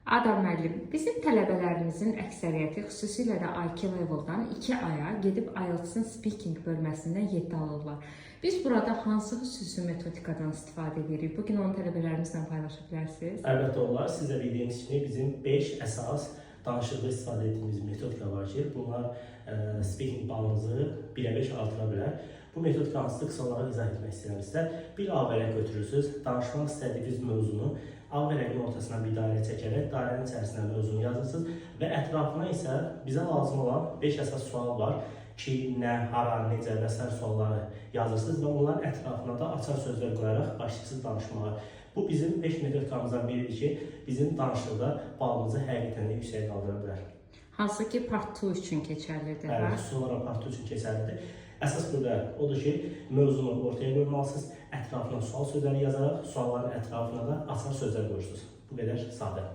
Adam müəllim, bizim tələbələrimizin əksəriyyəti, xüsusilə də IQ level'dan 2 aya gedib IELTS-ın speaking bölməsindən 7 alırlar. Biz burada hansı xüsusi metodikadan istifadə edirik? Bugün onu tələbələrimizlə paylaşa bilərsiniz? Əlbəttə olar. Siz də bildiyiniz kimi bizim 5 əsas danışıqda istifadə etdiyimiz metodika var ki, bunlar speaking balınızı 1-ə 5 artıra bilər. Bu metodika hansıdır, qısa olaraq izah etmək istəyirəmizsə, bir A vərəq götürürsünüz, danışmaq istədiyiniz mövzunu A vərəqin ortasına bir dairə çəkərək dairənin içərisində mövzunu yazırsınız və ətrafına isə bizə lazım olan 5 əsas sual var ki, nə, hara, necə və s. sualları yazırsınız və onların ətrafına da açar sözlər qoyaraq başlayırsınız danışmağa. Bu bizim 5 metodikamızdan biridir ki, bizim danışıqda balımızı həqiqətən də yüksək qaldıra bilər. Hansı ki, part 2 üçün keçərlidir. Bəli, sonra part 2 üçün keçərlidir. Əsas burada odur ki, mövzunu ortaya qoymalısınız, ətrafına sual sözləri yazaraq, sualların ətrafına da açar sözlər qoyursunuz. Bu qədər sadə.